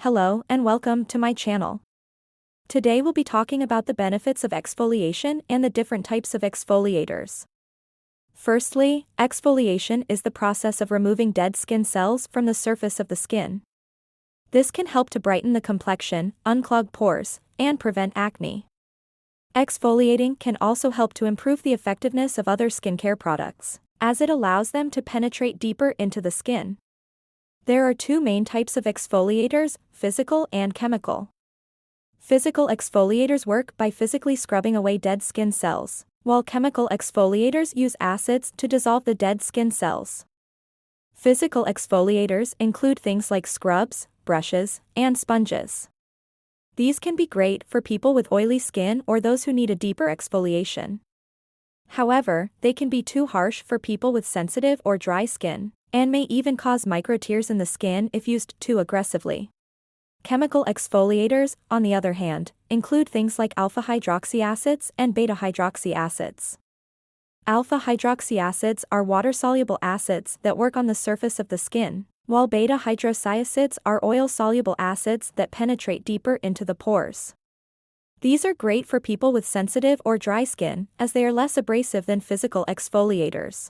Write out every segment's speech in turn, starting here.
Hello and welcome to my channel. Today we'll be talking about the benefits of exfoliation and the different types of exfoliators. Firstly, exfoliation is the process of removing dead skin cells from the surface of the skin. This can help to brighten the complexion, unclog pores, and prevent acne. Exfoliating can also help to improve the effectiveness of other skincare products, as it allows them to penetrate deeper into the skin. There are two main types of exfoliators, physical and chemical. Physical exfoliators work by physically scrubbing away dead skin cells, while chemical exfoliators use acids to dissolve the dead skin cells. Physical exfoliators include things like scrubs, brushes, and sponges. These can be great for people with oily skin or those who need a deeper exfoliation. However, they can be too harsh for people with sensitive or dry skin, and may even cause micro-tears in the skin if used too aggressively. Chemical exfoliators, on the other hand, include things like alpha-hydroxy acids and beta-hydroxy acids. Alpha-hydroxy acids are water-soluble acids that work on the surface of the skin, while beta-hydroxy acids are oil-soluble acids that penetrate deeper into the pores. These are great for people with sensitive or dry skin, as they are less abrasive than physical exfoliators.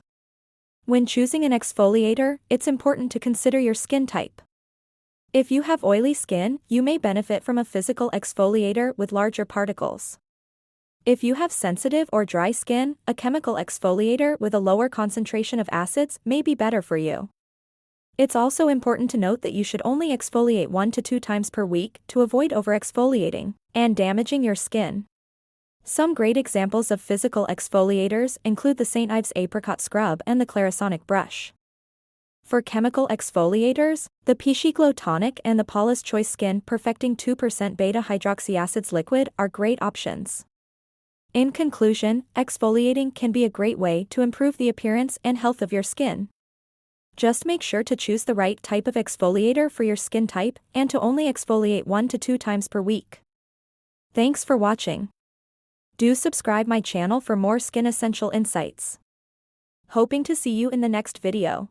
When choosing an exfoliator, it's important to consider your skin type. If you have oily skin, you may benefit from a physical exfoliator with larger particles. If you have sensitive or dry skin, a chemical exfoliator with a lower concentration of acids may be better for you. It's also important to note that you should only exfoliate 1 to 2 times per week to avoid over-exfoliating and damaging your skin. Some great examples of physical exfoliators include the St. Ives Apricot Scrub and the Clarisonic Brush. For chemical exfoliators, the Peachy Glow Tonic and the Paula's Choice Skin Perfecting 2% beta-hydroxy acids liquid are great options. In conclusion, exfoliating can be a great way to improve the appearance and health of your skin. Just make sure to choose the right type of exfoliator for your skin type and to only exfoliate 1 to 2 times per week. Thanks for watching. Do subscribe my channel for more skin essential insights. Hoping to see you in the next video.